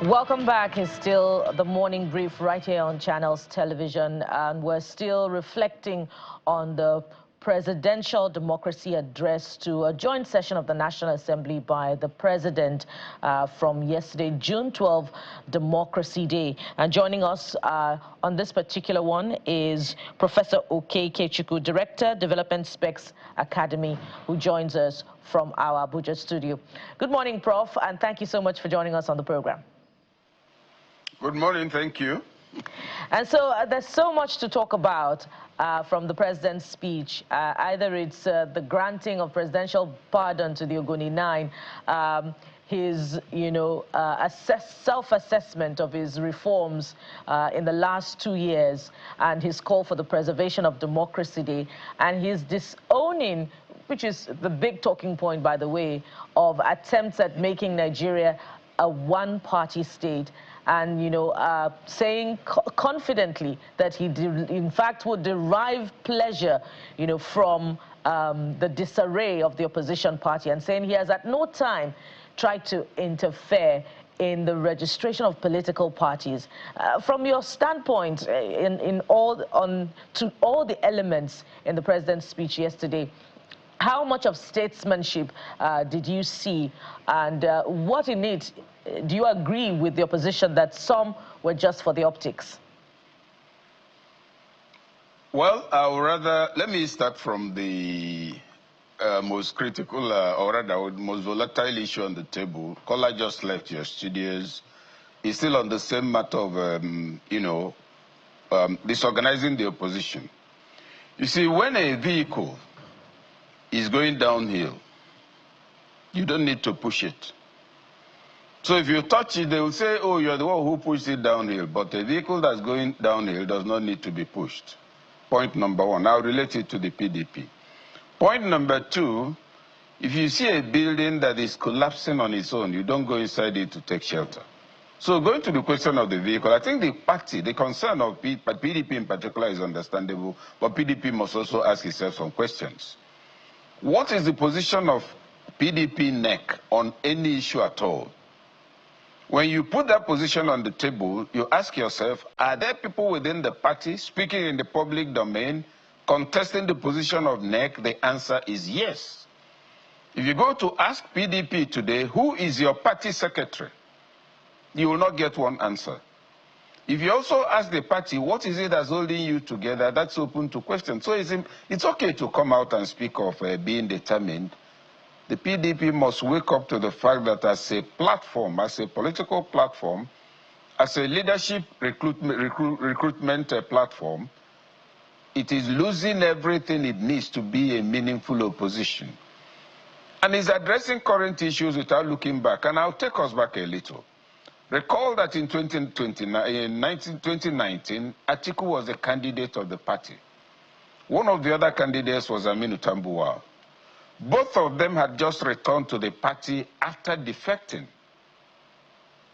Welcome back. It's still the morning brief right here on Channels Television, and we're still reflecting on the presidential democracy address to a joint session of the National Assembly by the president from yesterday, June 12, Democracy Day. And joining us on this particular one is Professor Oke Ikechukwu, Director, Development Specs Academy, who joins us from our Abuja studio. Good morning, Prof, and thank you so much for joining us on the program. Good morning, thank you. And so there's so much to talk about from the president's speech. Either it's the granting of presidential pardon to the Ogoni Nine, his, self-assessment of his reforms in the last 2 years, and his call for the preservation of Democracy Day, and his disowning, which is the big talking point, by the way, of attempts at making Nigeria a one-party state, and saying confidently that he in fact would derive pleasure from the disarray of the opposition party, and saying he has at no time tried to interfere in the registration of political parties. From your standpoint, to all the elements in the president's speech yesterday, how much of statesmanship did you see, and what in it do you agree with the opposition that some were just for the optics? Well, let me start from the most critical, or rather most volatile issue on the table. Kola just left your studios. He's still on the same matter of, disorganizing the opposition. You see, when a vehicle is going downhill, you don't need to push it. So if you touch it, they will say, oh, you're the one who pushed it downhill. But a vehicle that's going downhill does not need to be pushed. Point number one. I'll relate it to the PDP. Point number two, if you see a building that is collapsing on its own, you don't go inside it to take shelter. So going to the question of the vehicle, I think the party, the concern of PDP in particular is understandable, but PDP must also ask itself some questions. What is the position of PDP NEC on any issue at all? When you put that position on the table, you ask yourself, are there people within the party speaking in the public domain, contesting the position of NEC? The answer is yes. If you go to ask PDP today, who is your party secretary? You will not get one answer. If you also ask the party, what is it that's holding you together, that's open to question. So it's okay to come out and speak of being determined. The PDP must wake up to the fact that as a platform, as a political platform, as a leadership recruitment platform, it is losing everything it needs to be a meaningful opposition. And is addressing current issues without looking back. And I'll take us back a little. Recall that in 2019, Atiku was the candidate of the party. One of the other candidates was Aminu Tambuwal. Both of them had just returned to the party after defecting.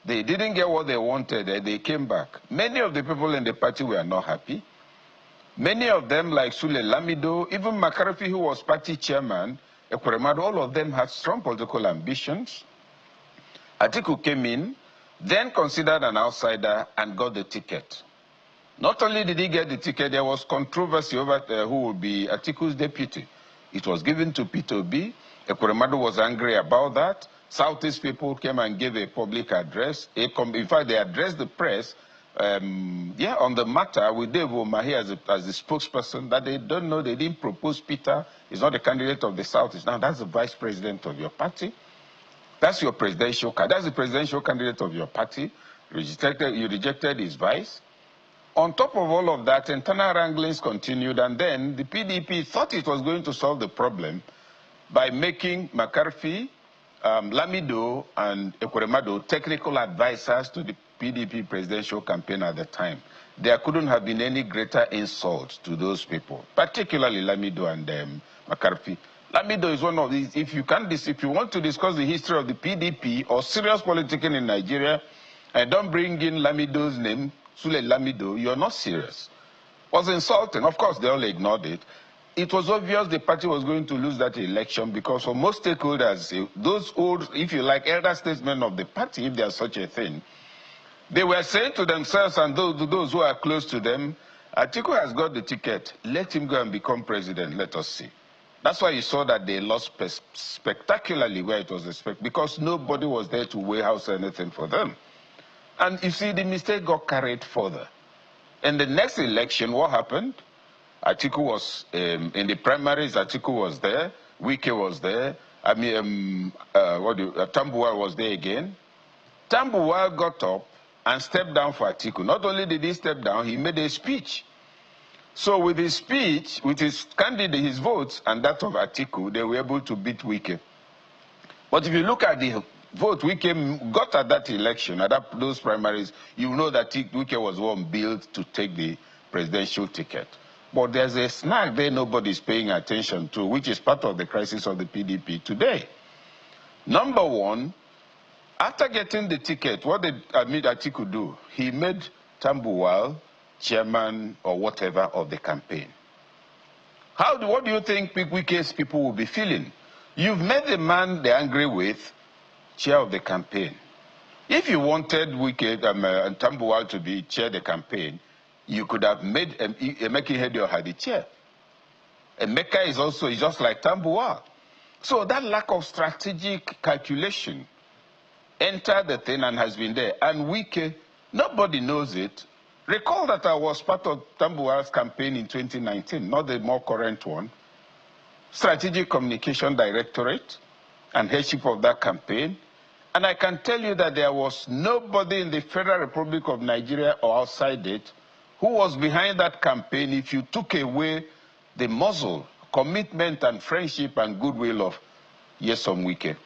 They didn't get what they wanted, they came back. Many of the people in the party were not happy. Many of them, like Sule Lamido, even McCarthy, who was party chairman, Ekweremadu, all of them had strong political ambitions. Atiku came in, then considered an outsider and got the ticket. Not only did he get the ticket, there was controversy over who would be Atiku's deputy. It was given to Peter Obi. Ekweremadu was angry about that. Southeast people came and gave a public address. In fact, they addressed the press on the matter with Dave Umahi as the spokesperson, that they don't know, they didn't propose Peter. He's not the candidate of the Southeast. Now, that's the vice president of your party. That's your presidential candidate. That's the presidential candidate of your party. You rejected his vice. On top of all of that, internal wranglings continued, and then the PDP thought it was going to solve the problem by making McCarthy, Lamido, and Ekweremadu technical advisors to the PDP presidential campaign at the time. There couldn't have been any greater insult to those people, particularly Lamido and McCarthy. Lamido is one of these. If you want to discuss the history of the PDP or serious politicking in Nigeria, and don't bring in Lamido's name, Sule Lamido, you're not serious. It was insulting. Of course, they all ignored it. It was obvious the party was going to lose that election because for most stakeholders, those old, if you like, elder statesmen of the party, if there's such a thing, They were saying to themselves and those who are close to them, Atiku has got the ticket. Let him go and become president. Let us see. That's why you saw that they lost spectacularly where it was expected, because nobody was there to warehouse anything for them. And you see, the mistake got carried further. In the next election, what happened? Atiku was, in the primaries, Atiku was there, Wike was there, Tambuwal was there again. Tambuwal got up and stepped down for Atiku. Not only did he step down, he made a speech. So with his speech, with his candidate, his votes, and that of Atiku, they were able to beat Wike. But if you look at the vote Wike got at that election, at those primaries, you know that Wike was one billed to take the presidential ticket. But there's a snag there nobody's paying attention to, which is part of the crisis of the PDP today. Number one, after getting the ticket, what did Atiku do? He made Tambuwal chairman or whatever of the campaign. What do you think Wike's people will be feeling? You've made the man they're angry with chair of the campaign. If you wanted Wike and Tambuwal to be chair of the campaign, you could have made Emeka Ihedioha had the chair. Emeka is just like Tambuwal. So that lack of strategic calculation entered the thing and has been there. And Wike, nobody knows it. Recall that I was part of Tambuwal's campaign in 2019, not the more current one. Strategic Communication Directorate and headship of that campaign. And I can tell you that there was nobody in the Federal Republic of Nigeria or outside it who was behind that campaign if you took away the muzzle, commitment and friendship and goodwill of Nyesom Wike.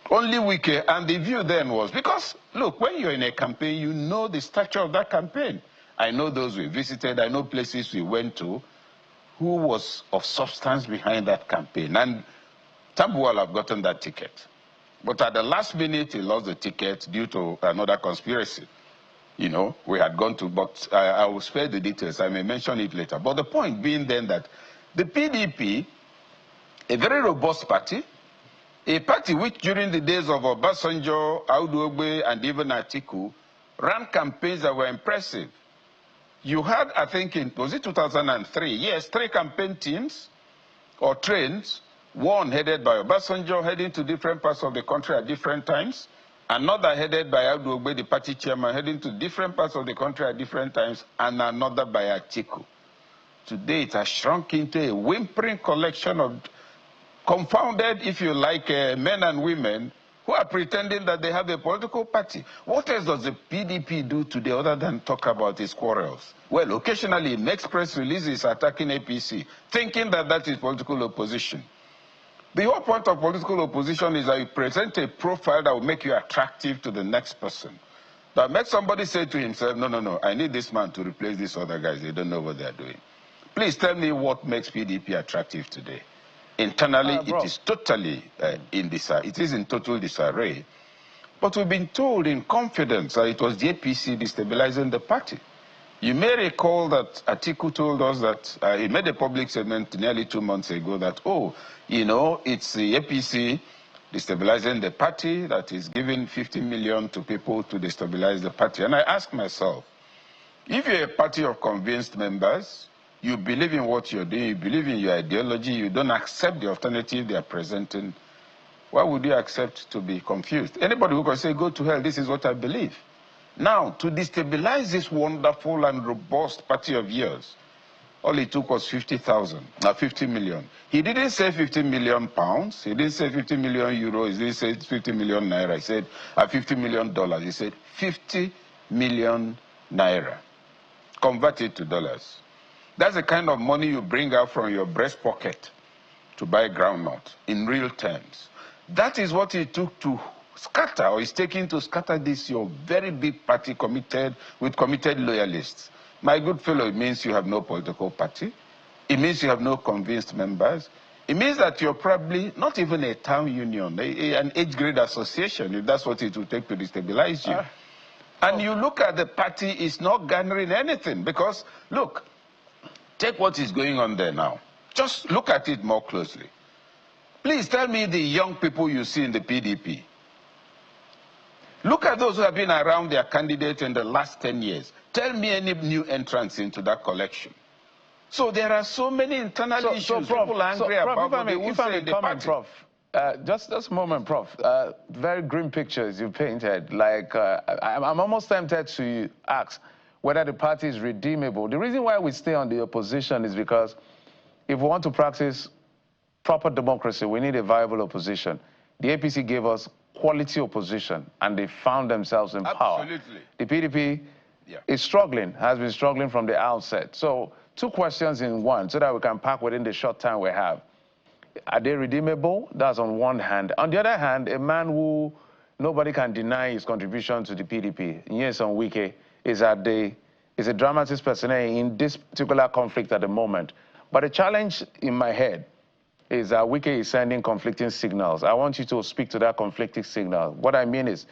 Only Wike, and the view then was, because, look, when you're in a campaign, you know the structure of that campaign. I know those we visited, I know places we went to, who was of substance behind that campaign. And Tambuwal have gotten that ticket. But at the last minute, he lost the ticket due to another conspiracy. You know, we had gone to, but I will spare the details, I may mention it later. But the point being then that the PDP, a very robust party, a party which during the days of Obasanjo, Audu Ogbe, and even Atiku, ran campaigns that were impressive. You had, I think, was it 2003? Yes, 3 campaign teams or trains, one headed by Obasanjo, heading to different parts of the country at different times, another headed by Audu Ogbe, the party chairman, heading to different parts of the country at different times, and another by Atiku. Today, it has shrunk into a whimpering collection of confounded, if you like, men and women who are pretending that they have a political party. What else does the PDP do today other than talk about its quarrels? Well, occasionally it makes press releases attacking APC, thinking that that is political opposition. The whole point of political opposition is that you present a profile that will make you attractive to the next person. That makes somebody say to himself, no, I need this man to replace these other guys. They don't know what they're doing. Please tell me what makes PDP attractive today. Internally, it is totally it is in total disarray. But we've been told in confidence that it was the APC destabilizing the party. You may recall that Atiku told us that he made a public statement nearly 2 months ago that, it's the APC destabilizing the party that is giving 50 million to people to destabilize the party. And I ask myself, if you're a party of convinced members, you believe in what you're doing, you believe in your ideology, you don't accept the alternative they are presenting, why would you accept to be confused? Anybody who can say, go to hell, this is what I believe. Now, to destabilize this wonderful and robust party of yours, all it took was 50 million. He didn't say 50 million pounds, he didn't say 50 million euros, he didn't say 50 million naira, he said $50 million. He said 50 million naira. Convert it to dollars. That's the kind of money you bring out from your breast pocket to buy groundnut in real terms. That is what it took to scatter, or is taking to scatter this your very big party with committed loyalists. My good fellow, it means you have no political party. It means you have no convinced members. It means that you're probably not even a town union, an age grade association, if that's what it will take to destabilize you. And you look at the party, it's not garnering anything because, look, take what is going on there now. Just look at it more closely. Please tell me the young people you see in the PDP. Look at those who have been around their candidate in the last 10 years. Tell me any new entrants into that collection. So there are so many internal issues people are angry about, but they won't say the party. Prof, just a moment, Prof. Very grim pictures you painted. Like, I'm almost tempted to ask whether the party is redeemable. The reason why we stay on the opposition is because if we want to practice proper democracy, we need a viable opposition. The APC gave us quality opposition, and they found themselves in power. Absolutely. The PDP is struggling, has been struggling from the outset. So, two questions in one, so that we can pack within the short time we have. Are they redeemable? That's on one hand. On the other hand, a man who nobody can deny his contribution to the PDP, Nyesom Wike, is a dramatist person in this particular conflict at the moment. But the challenge in my head is that Wike is sending conflicting signals. I want you to speak to that conflicting signal. What I mean is,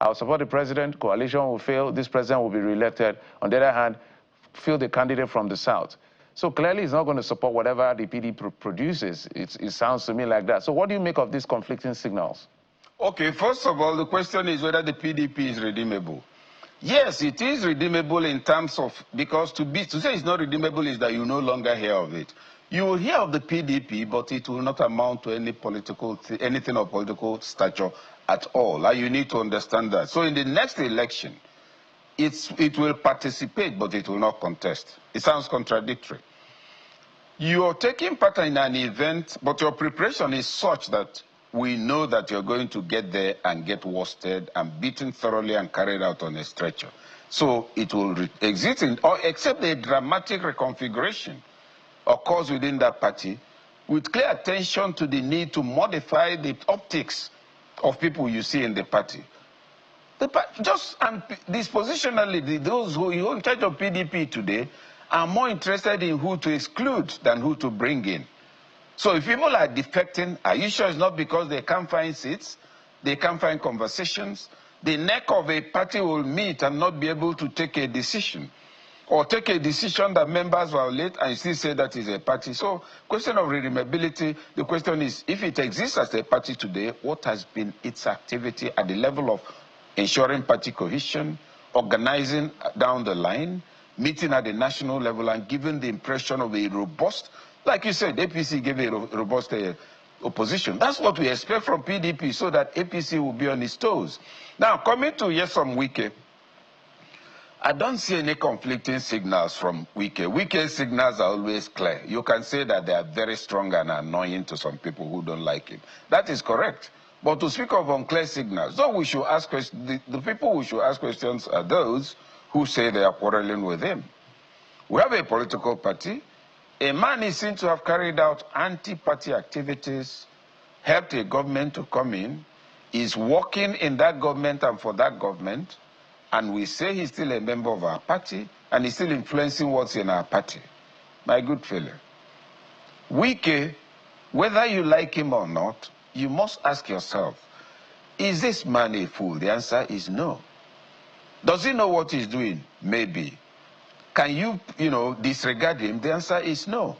I'll support the president, coalition will fail, this president will be re-elected. On the other hand, field a candidate from the South. So clearly he's not going to support whatever the PDP produces. It sounds to me like that. So what do you make of these conflicting signals? Okay, first of all, the question is whether the PDP is redeemable. Yes, it is redeemable in terms of, because to say it's not redeemable is that you no longer hear of it. You will hear of the PDP, but it will not amount to any anything of political stature at all. And you need to understand that. So in the next election, it will participate, but it will not contest. It sounds contradictory. You are taking part in an event, but your preparation is such that we know that you're going to get there and get worsted and beaten thoroughly and carried out on a stretcher. So it will exist, or except a dramatic reconfiguration occurs within that party, with clear attention to the need to modify the optics of people you see in the party. And dispositionally, those who are in charge of PDP today are more interested in who to exclude than who to bring in. So if people are defecting, are you sure it's not because they can't find seats, they can't find conversations? The neck of a party will meet and not be able to take a decision, or take a decision that members violate and still say that is a party. So, question of redeemability, the question is, if it exists as a party today, what has been its activity at the level of ensuring party cohesion, organizing down the line, meeting at the national level, and giving the impression of a robust, like you said, APC gave a robust opposition. That's what we expect from PDP, so that APC will be on its toes. Now, coming to Nyesom Wike, I don't see any conflicting signals from Wike. Wike's signals are always clear. You can say that they are very strong and annoying to some people who don't like him. That is correct. But to speak of unclear signals, so we should ask questions. The people who should ask questions are those who say they are quarreling with him. We have a political party. A man is seen to have carried out anti-party activities, helped a government to come in, is working in that government and for that government, and we say he's still a member of our party, and he's still influencing what's in our party. My good fellow, Wike, whether you like him or not, you must ask yourself, is this man a fool? The answer is no. Does he know what he's doing? Maybe. Can you, disregard him? The answer is no.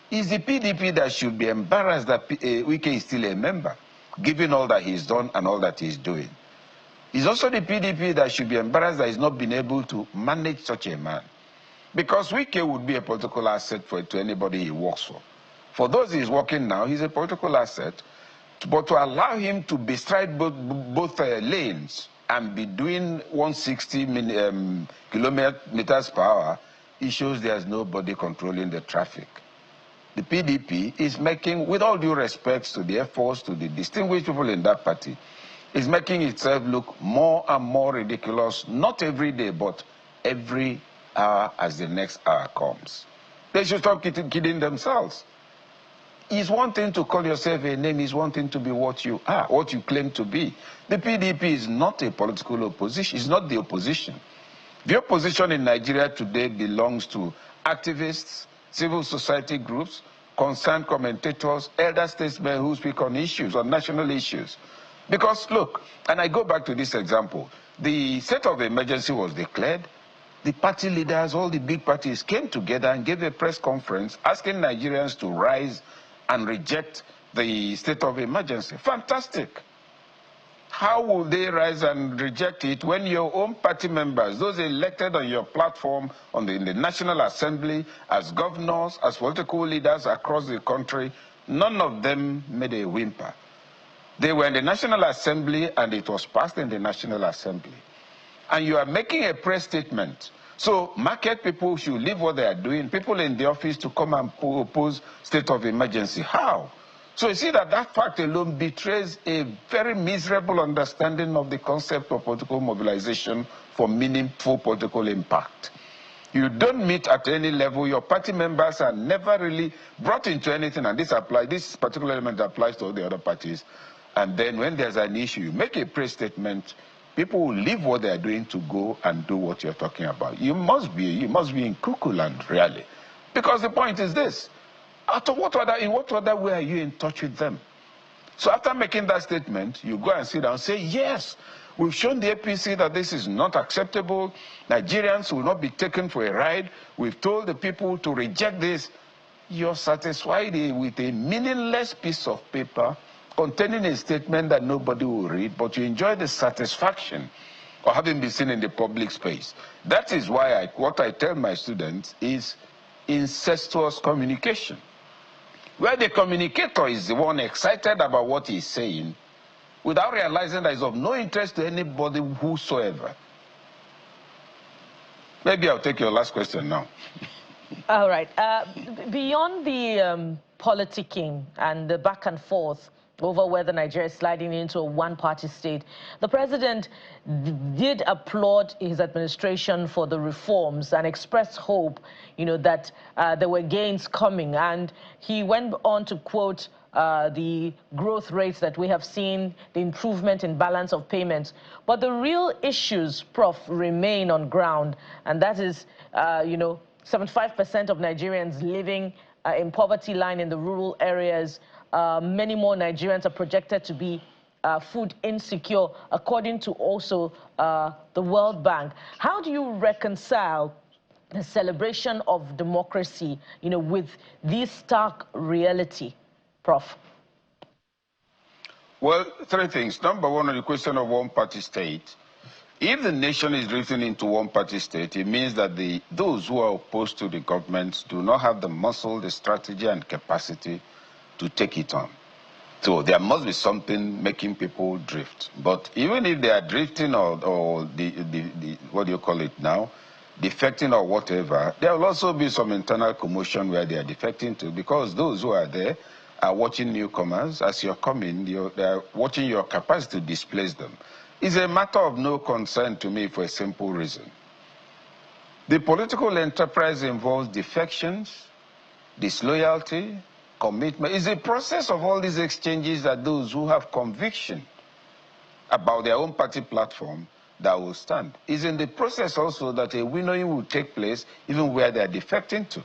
It's the PDP that should be embarrassed that Wike is still a member, given all that he's done and all that he's doing. It's also the PDP that should be embarrassed that he's not been able to manage such a man. Because Wike would be a political asset to anybody he works for. For those he's working now, he's a political asset. But to allow him to bestride both lanes and be doing 160 kilometers per hour, it shows there's nobody controlling the traffic. The PDP is making, with all due respect to the efforts, to the distinguished people in that party, is making itself look more and more ridiculous, not every day, but every hour as the next hour comes. They should stop kidding themselves. It's one thing to call yourself a name, it's one thing to be what you are, what you claim to be. The PDP is not a political opposition, it's not the opposition. The opposition in Nigeria today belongs to activists, civil society groups, concerned commentators, elder statesmen who speak on issues, on national issues. Because, look, and I go back to this example, the state of emergency was declared, the party leaders, all the big parties came together and gave a press conference asking Nigerians to rise and reject the state of emergency. Fantastic. How will they rise and reject it when your own party members, those elected on your platform in the National Assembly, as governors, as political leaders across the country, none of them made a whimper? They were in the National Assembly and it was passed in the National Assembly. And you are making a press statement. So market people should leave what they are doing, people in the office to come and oppose state of emergency. How? So you see that fact alone betrays a very miserable understanding of the concept of political mobilization for meaningful political impact. You don't meet at any level. Your party members are never really brought into anything, and this particular element applies to all the other parties. And then when there's an issue, you make a press statement, people will leave what they are doing to go and do what you're talking about. You must be in cuckoo land, really. Because the point is this. In what other way are you in touch with them? So after making that statement, you go and sit down and say, yes, we've shown the APC that this is not acceptable. Nigerians will not be taken for a ride. We've told the people to reject this. You're satisfied with a meaningless piece of paper containing a statement that nobody will read, but you enjoy the satisfaction of having been seen in the public space. That is why what I tell my students is incestuous communication, where the communicator is the one excited about what he's saying without realizing that it's of no interest to anybody whosoever. Maybe I'll take your last question now. All right. Beyond the politicking and the back and forth over whether Nigeria is sliding into a one-party state, the president did applaud his administration for the reforms and expressed hope, that there were gains coming. And he went on to quote the growth rates that we have seen, the improvement in balance of payments. But the real issues, Prof, remain on ground, and that is, 75% of Nigerians living in poverty line in the rural areas. Many more Nigerians are projected to be food insecure, according to also the World Bank. How do you reconcile the celebration of democracy, with this stark reality, Prof? Well, three things. Number one, on the question of one-party state, if the nation is drifting into one-party state, it means that those who are opposed to the government do not have the muscle, the strategy, and capacity to take it on. So there must be something making people drift. But even if they are drifting or what do you call it now, defecting or whatever, there will also be some internal commotion where they are defecting to, because those who are there are watching newcomers. As you're coming, they are watching your capacity to displace them. It's a matter of no concern to me for a simple reason. The political enterprise involves defections, disloyalty, commitment. It's a process of all these exchanges that those who have conviction about their own party platform that will stand. It's in the process also that a winnowing will take place even where they are defecting to.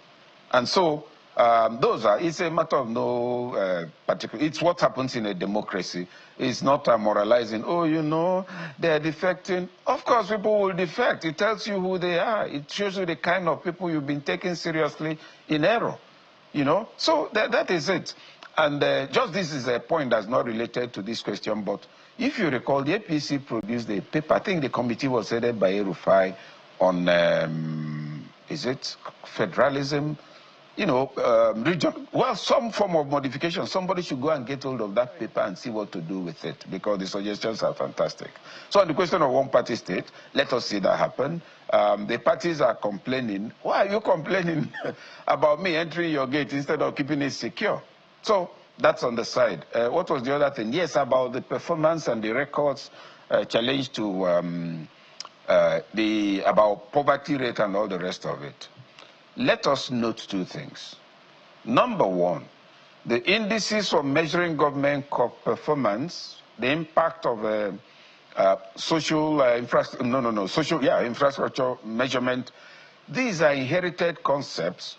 And so it's a matter of no particular, it's what happens in a democracy. It's not moralizing, they are defecting. Of course, people will defect. It tells you who they are. It shows you the kind of people you've been taking seriously in error. So that is it. And just this is a point that's not related to this question, but if you recall, the APC produced a paper, I think the committee was headed by Erufai, on, is it federalism? Region, well, some form of modification. Somebody should go and get hold of that paper and see what to do with it, because the suggestions are fantastic. So on the question of one-party state, let us see that happen. The parties are complaining. Why are you complaining about me entering your gate instead of keeping it secure? So that's on the side. What was the other thing? Yes, about the performance and the records, challenge to about poverty rate and all the rest of it. Let us note two things. Number one, the indices for measuring government performance, the impact of infrastructure measurement, these are inherited concepts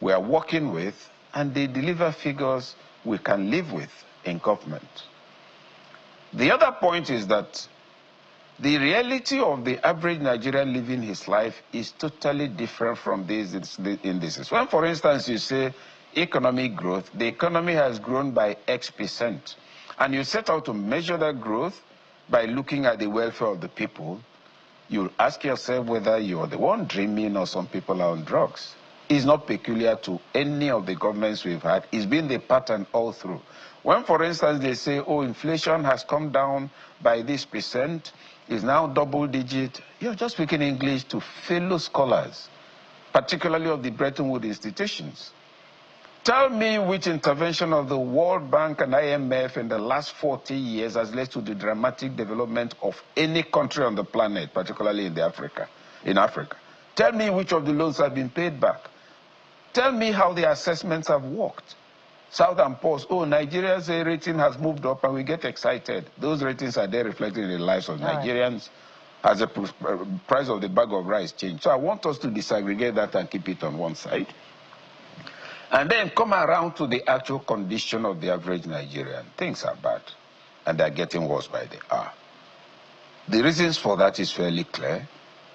we are working with, and they deliver figures we can live with in government. The other point is that the reality of the average Nigerian living his life is totally different from these indices. When, for instance, you say economic growth, the economy has grown by X%, and you set out to measure that growth, by looking at the welfare of the people, you ask yourself whether you're the one dreaming or some people are on drugs. It's not peculiar to any of the governments we've had. It's been the pattern all through. When, for instance, they say, oh, inflation has come down by this percent, is now double digit, you're just speaking English to fellow scholars, particularly of the Bretton Woods institutions. Tell me which intervention of the World Bank and IMF in the last 40 years has led to the dramatic development of any country on the planet, particularly in Africa. Tell me which of the loans have been paid back. Tell me how the assessments have worked. Southern Post, oh, Nigeria's rating has moved up, and we get excited. Those ratings are there reflecting in the lives of Nigerians as the price of the bag of rice changed. So I want us to disaggregate that and keep it on one side. And then come around to the actual condition of the average Nigerian. Things are bad, and they're getting worse by the hour. The reasons for that is fairly clear.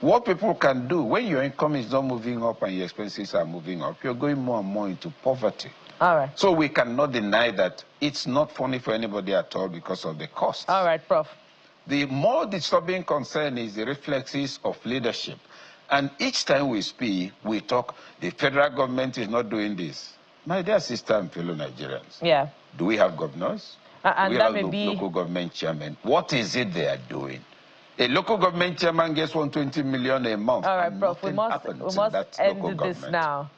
What people can do, when your income is not moving up and your expenses are moving up, you're going more and more into poverty. All right. So we cannot deny that it's not funny for anybody at all because of the costs. All right, Prof. The more disturbing concern is the reflexes of leadership. And each time we speak, we talk, the federal government is not doing this. My dear sister and fellow Nigerians, yeah. Do we have governors? And do we that have may be... local government chairmen? What is it they are doing? A local government chairman gets 120 million a month. All right, Prof, we must end this now.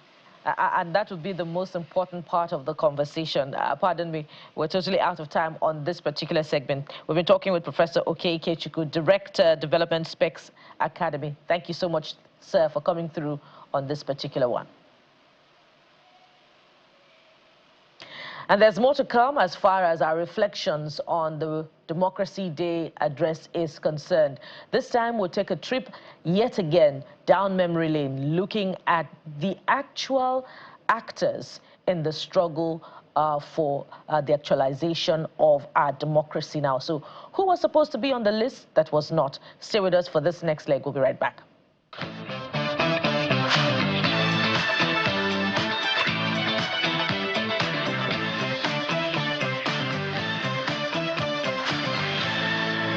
And that would be the most important part of the conversation. Pardon me, we're totally out of time on this particular segment. We've been talking with Professor Okey Ikechukwu, Director, Development Specs Academy. Thank you so much, sir, for coming through on this particular one. And there's more to come as far as our reflections on the Democracy Day address is concerned. This time we'll take a trip yet again down memory lane, looking at the actual actors in the struggle for the actualization of our democracy now. So who was supposed to be on the list that was not? Stay with us for this next leg. We'll be right back.